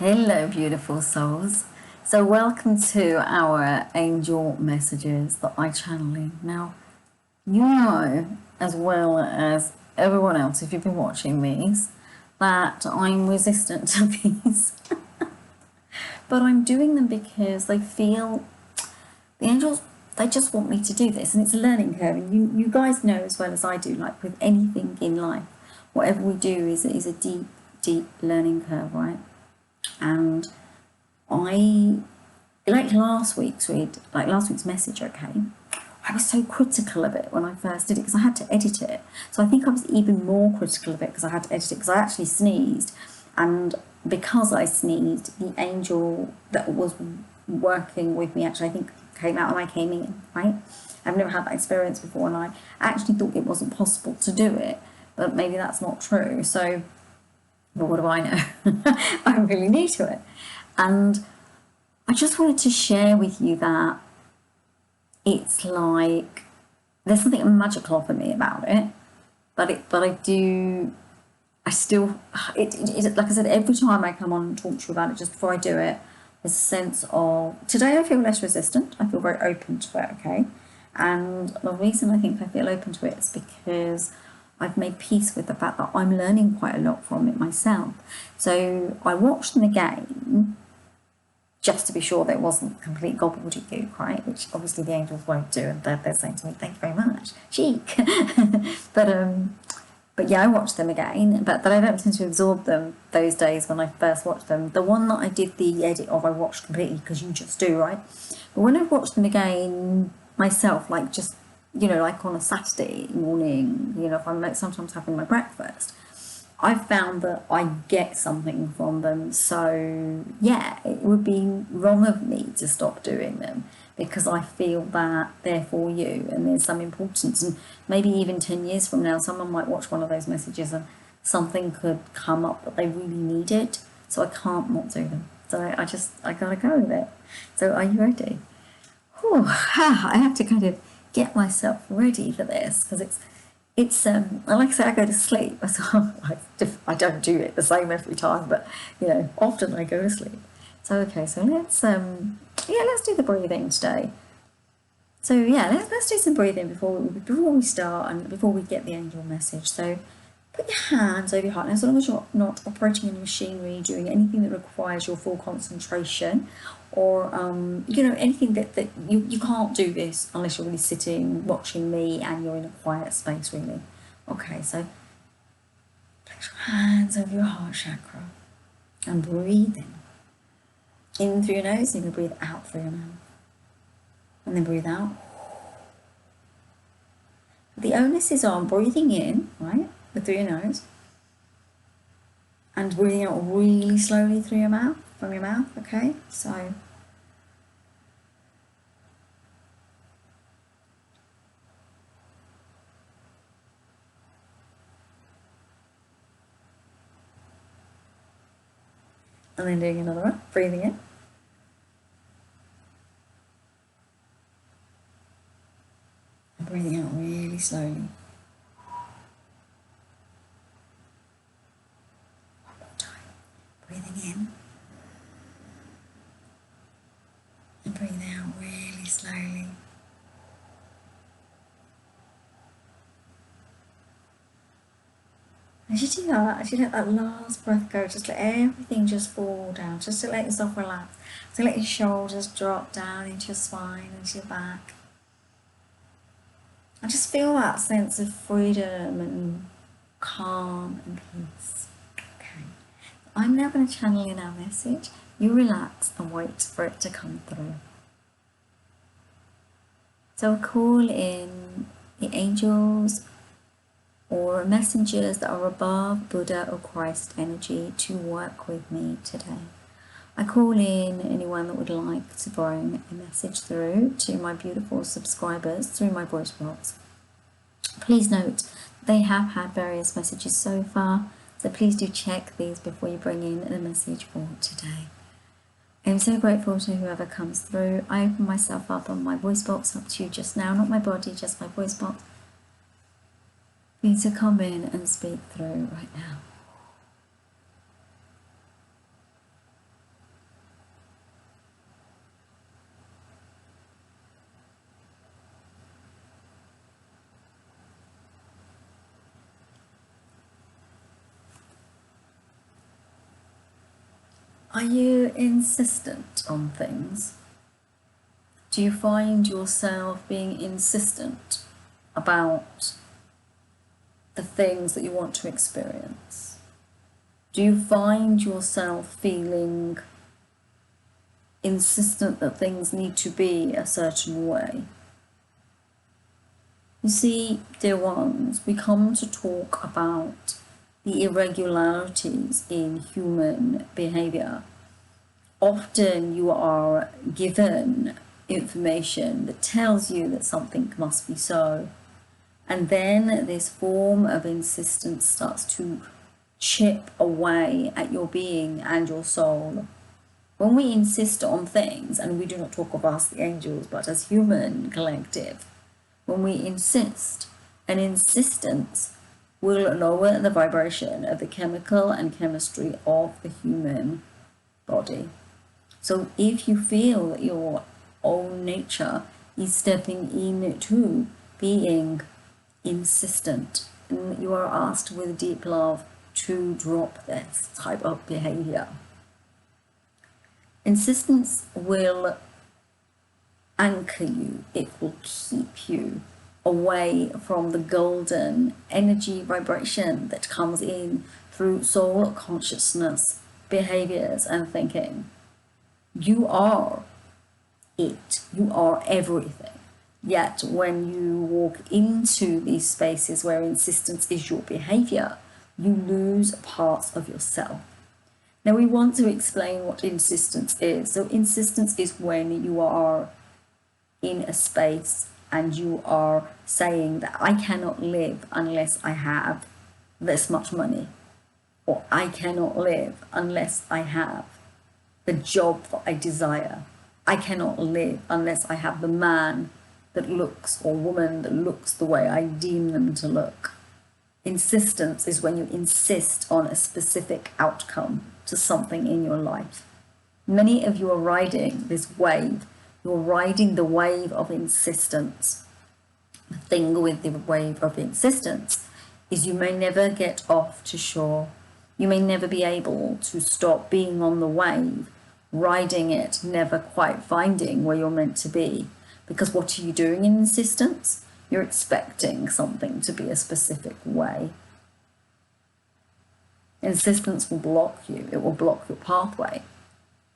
Hello, beautiful souls. So, welcome to our angel messages that I channel in. Now, you know, as well as everyone else, if you've been watching these, that I'm resistant to these. But I'm doing them because they feel the angels, they just want me to do this, and it's a learning curve. And you guys know as well as I do, like with anything in life, whatever we do is a deep, deep learning curve, right? And I like last week's message, okay? I was so critical of it when I first did it because I had to edit it. So I think I was even more critical of it because I had to edit it because I actually sneezed. And because I sneezed, the angel that was working with me actually, I think, came out when I came in, right? I've never had that experience before, and I actually thought it wasn't possible to do it, but maybe that's not true. So, but what do I know? I'm really new to it. And I just wanted to share with you that it's like there's something magical for me about it, but I still like I said, every time I come on and talk to you about it, just before I do it, there's a sense of today I feel less resistant. I feel very open to it, okay? And the reason I think I feel open to it is because I've made peace with the fact that I'm learning quite a lot from it myself. So I watched them again just to be sure that it wasn't complete gobbledygook, right? Which obviously the angels won't do, and they're saying to me, "Thank you very much, chic." but yeah, I watched them again, but I don't tend to absorb them those days when I first watched them. The one that I did the edit of, I watched completely because you just do, right? But when I've watched them again myself, like just like on a Saturday morning, if I'm like sometimes having my breakfast, I've found that I get something from them. So yeah, it would be wrong of me to stop doing them because I feel that they're for you and there's some importance. And maybe even 10 years from now, someone might watch one of those messages and something could come up that they really needed. So I can't not do them. So I gotta go with it. So are you ready? Whew, I have to kind of get myself ready for this because it's like I say, I go to sleep. So I don't do it the same every time, but often I go to sleep. So okay, so let's do the breathing today. So yeah, let's do some breathing before we start and before we get the angel message. So put your hands over your heart. Now, as long as you're not operating any machinery, doing anything that requires your full concentration, or anything that you can't do this unless you're really sitting watching me and you're in a quiet space, really. Okay, so place your hands over your heart chakra and breathe in through your nose, and you can breathe out through your mouth, and then breathe out. The onus is on breathing in, right, through your nose, and breathing out really slowly through your mouth, from your mouth. Okay, so and then doing another one, breathing in. And breathing out really slowly. One more time. Breathing in. And breathing out really slowly. As you do that, as you let that last breath go, just let everything just fall down, just to let yourself relax. So let your shoulders drop down into your spine, into your back. And just feel that sense of freedom and calm and peace. Okay. I'm now going to channel in our message. You relax and wait for it to come through. So call in the angels or messengers that are above Buddha or Christ energy to work with me today. I call in anyone that would like to bring a message through to my beautiful subscribers through my voice box. Please note they have had various messages so far, so please do check these before you bring in a message for today. I'm so grateful to whoever comes through. I open myself up on my voice box up to you just now, not my body, just my voice box. For you to come in and speak through right now. Are you insistent on things? Do you find yourself being insistent about the things that you want to experience? Do you find yourself feeling insistent that things need to be a certain way? You see, dear ones, we come to talk about the irregularities in human behavior. Often you are given information that tells you that something must be so, and then this form of insistence starts to chip away at your being and your soul. When we insist on things, and we do not talk of us, the angels, but as human collective, when we insist, an insistence will lower the vibration of the chemical and chemistry of the human body. So if you feel that your own nature is stepping into being insistent, and you are asked with deep love to drop this type of behavior. Insistence will anchor you, it will keep you away from the golden energy vibration that comes in through soul consciousness, behaviors, and thinking. You are it, you are everything. Yet when you walk into these spaces where insistence is your behavior, you lose parts of yourself. Now we want to explain what insistence is. So insistence is when you are in a space and you are saying that I cannot live unless I have this much money, or I cannot live unless I have the job that I desire. I cannot live unless I have the man that looks, or woman that looks the way I deem them to look. Insistence is when you insist on a specific outcome to something in your life. Many of you are riding this wave. You're riding the wave of insistence. The thing with the wave of insistence is you may never get off to shore. You may never be able to stop being on the wave, riding it, never quite finding where you're meant to be. Because what are you doing in insistence? You're expecting something to be a specific way. Insistence will block you. It will block your pathway.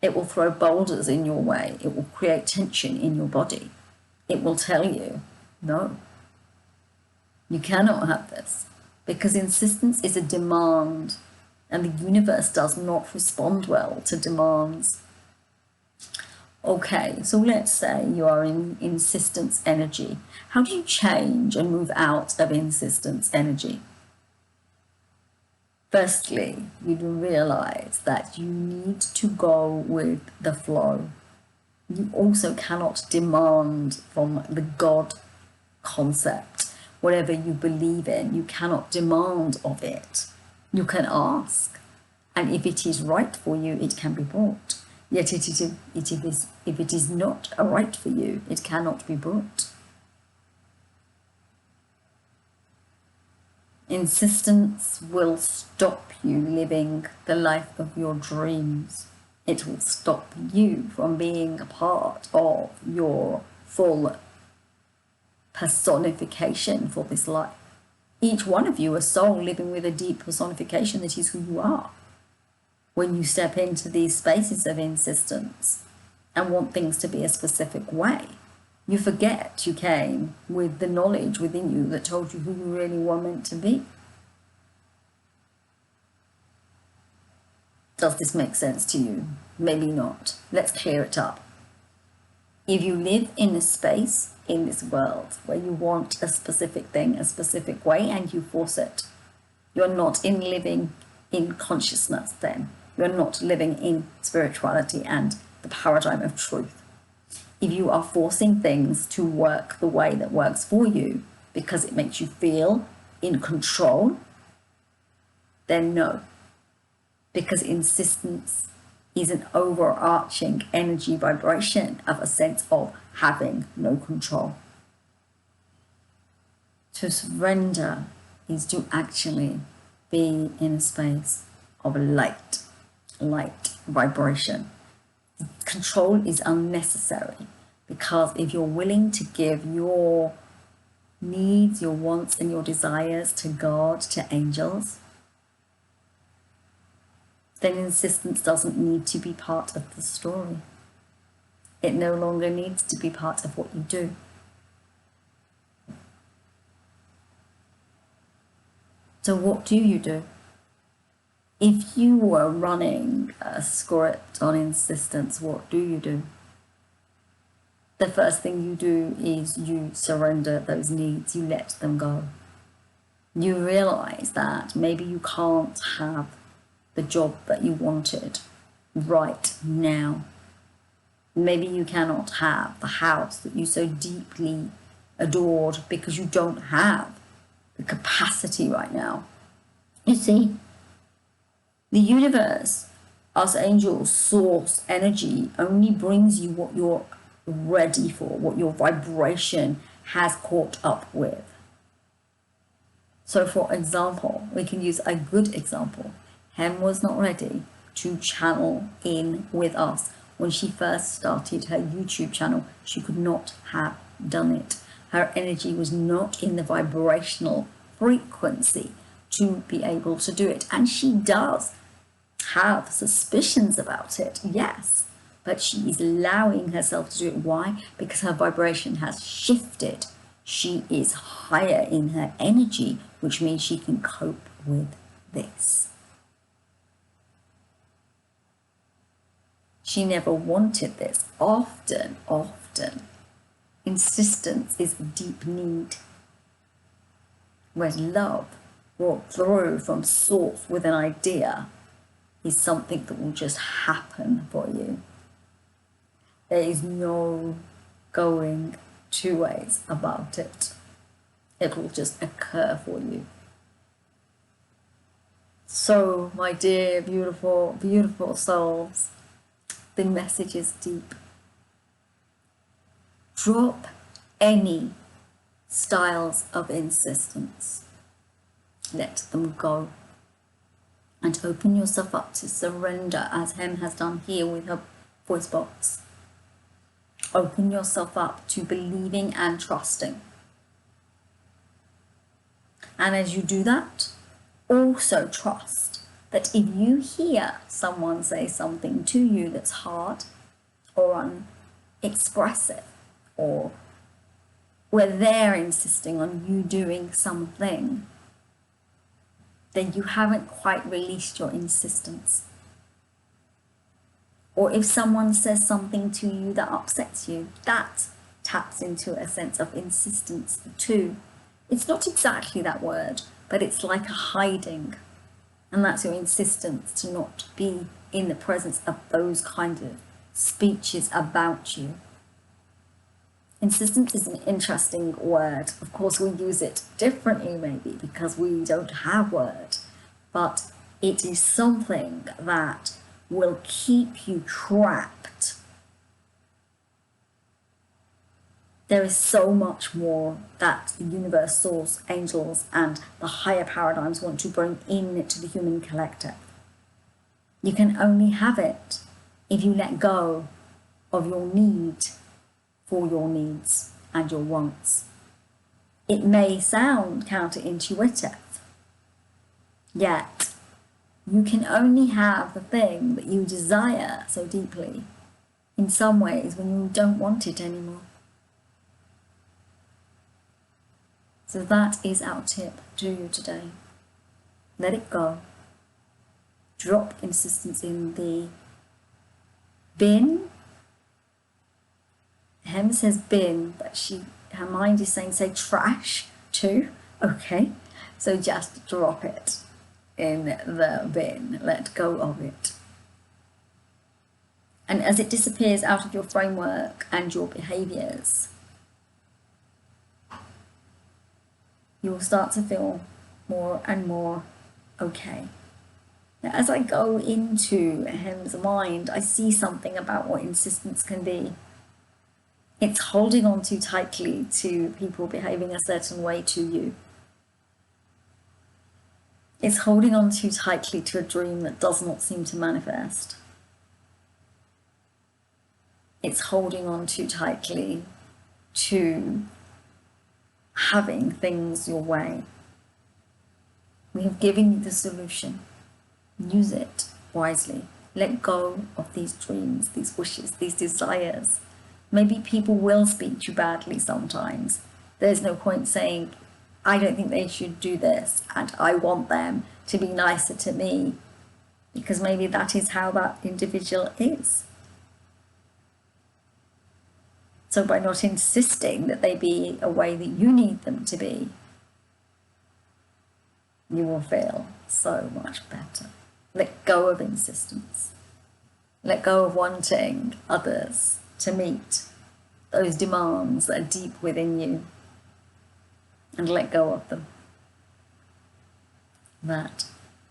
It will throw boulders in your way. It will create tension in your body. It will tell you, no, you cannot have this. Because insistence is a demand, and the universe does not respond well to demands. Okay, so let's say you are in insistence energy. How do you change and move out of insistence energy? Firstly, you realize that you need to go with the flow. You also cannot demand from the God concept, whatever you believe in, you cannot demand of it. You can ask, and if it is right for you, it can be brought. Yet if it is not right for you, it cannot be brought. Insistence will stop you living the life of your dreams. It will stop you from being a part of your full personification for this life. Each one of you, a soul living with a deep personification that is who you are. When you step into these spaces of insistence and want things to be a specific way, you forget you came with the knowledge within you that told you who you really were meant to be. Does this make sense to you? Maybe not. Let's clear it up. If you live in a space in this world where you want a specific thing a specific way and you force it, you're not in living in consciousness then. You're not living in spirituality and the paradigm of truth. If you are forcing things to work the way that works for you because it makes you feel in control, then no. Because insistence is an overarching energy vibration of a sense of having no control. To surrender is to actually be in a space of light, light, vibration. Control is unnecessary, because if you're willing to give your needs, your wants, and your desires to God, to angels, then insistence doesn't need to be part of the story. It no longer needs to be part of what you do. So what do you do? If you were running a script on insistence, what do you do? The first thing you do is you surrender those needs, you let them go. You realize that maybe you can't have the job that you wanted right now. Maybe you cannot have the house that you so deeply adored because you don't have the capacity right now. You see, the universe, us angels, source, energy only brings you what you're ready for, what your vibration has caught up with. So for example, we can use a good example. Hem was not ready to channel in with us. When she first started her YouTube channel, she could not have done it. Her energy was not in the vibrational frequency to be able to do it. And she does have suspicions about it, yes, but she is allowing herself to do it. Why? Because her vibration has shifted. She is higher in her energy, which means she can cope with this. She never wanted this. Often, insistence is a deep need, whereas love brought through from source with an idea is something that will just happen for you. There is no going two ways about it. It will just occur for you. So, my dear, beautiful, beautiful souls, the message is deep. Drop any styles of insistence. Let them go. And open yourself up to surrender, as Hem has done here with her voice box. Open yourself up to believing and trusting. And as you do that, also trust that if you hear someone say something to you that's hard or unexpressive, or where they're insisting on you doing something, then you haven't quite released your insistence. Or if someone says something to you that upsets you, that taps into a sense of insistence too. It's not exactly that word, but it's like a hiding. And that's your insistence to not be in the presence of those kind of speeches about you. Insistence is an interesting word. Of course, we use it differently maybe because we don't have words, but it is something that will keep you trapped. There is so much more that the universe, source, angels, and the higher paradigms want to bring into the human collective. You can only have it if you let go of your need for your needs and your wants. It may sound counterintuitive, yet you can only have the thing that you desire so deeply in some ways when you don't want it anymore. So that is our tip to you today. Let it go. Drop insistence in the bin. Hem says bin, but her mind is saying say trash too. Okay, so just drop it in the bin. Let go of it. And as it disappears out of your framework and your behaviors, you will start to feel more and more okay. Now, as I go into Hem's mind, I see something about what insistence can be. It's holding on too tightly to people behaving a certain way to you. It's holding on too tightly to a dream that does not seem to manifest. it's holding on too tightly to having things your way. We have given you the solution. Use it wisely. Let go of these dreams, these wishes, these desires. Maybe people will speak to you badly sometimes. There's no point saying, I don't think they should do this, and I want them to be nicer to me, because maybe that is how that individual is. So by not insisting that they be a way that you need them to be, you will feel so much better. Let go of insistence. Let go of wanting others to meet those demands that are deep within you, and let go of them. That,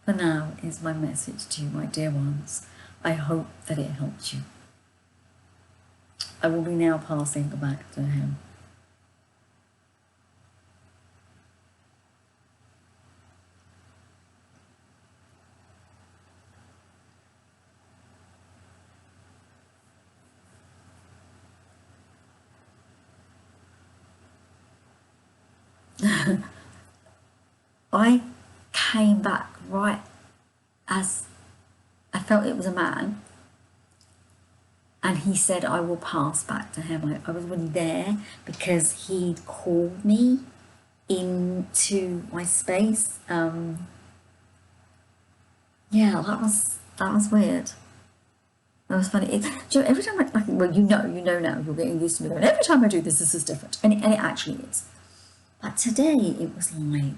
for now, is my message to you, my dear ones. I hope that it helped you. I will be now passing back to him. I came back right as I felt it was a man, and he said, I will pass back to him. I was really there because he'd called me into my space. Yeah, that was weird. That was funny. Every time well, you know now, you're getting used to me going, every time I do this, this is different. And it actually is. But today, it was like,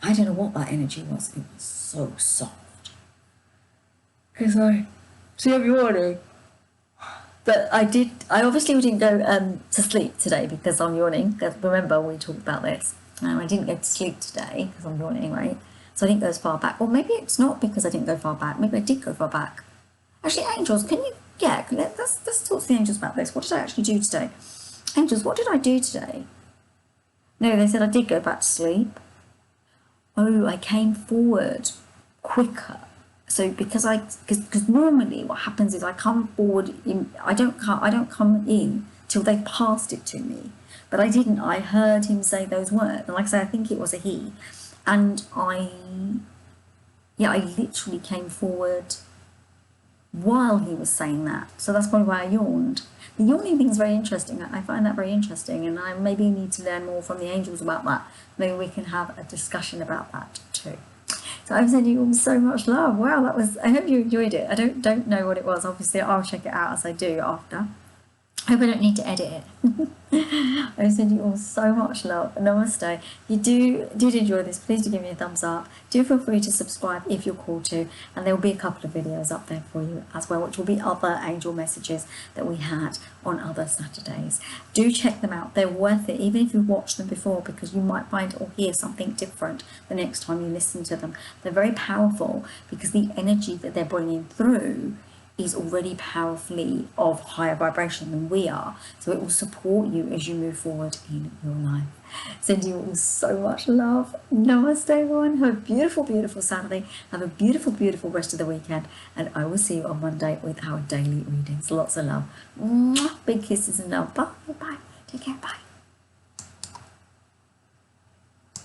I don't know what that energy was. It was so soft. Because I see every morning. But I obviously didn't go to sleep today because I'm yawning. Because remember, we talked about this. I didn't go to sleep today because I'm yawning, right? So I didn't go as far back. Or maybe it's not because I didn't go far back. Maybe I did go far back. Actually, angels, let's talk to the angels about this. What did I actually do today? Angels, what did I do today? No, they said I did go back to sleep. Oh, I came forward quicker. So because normally what happens is I come forward I don't come in till they've passed it to me. But I didn't. I heard him say those words. And like I say, I think it was a he. And I literally came forward while he was saying that. So that's probably why I yawned. The yawning thing is very interesting. I find that very interesting, and I maybe need to learn more from the angels about that. Maybe we can have a discussion about that too. So I'm sending you all so much love. Wow, I hope you enjoyed it. I don't know what it was. Obviously, I'll check it out as I do after. I hope I don't need to edit it. I send you all so much love. Namaste. If you did enjoy this, please do give me a thumbs up. Do feel free to subscribe if you're called to, and there will be a couple of videos up there for you as well, which will be other angel messages that we had on other Saturdays. Do check them out. They're worth it, even if you've watched them before, because you might find or hear something different the next time you listen to them. They're very powerful because the energy that they're bringing through is already powerfully of higher vibration than we are, so it will support you as you move forward in your life. Send you all so much love. Namaste everyone. Have a beautiful, beautiful Saturday. Have a beautiful, beautiful rest of the weekend, and I will see you on Monday with our daily readings. Lots of love. Mwah. Big kisses and love. Bye. Take care. Bye.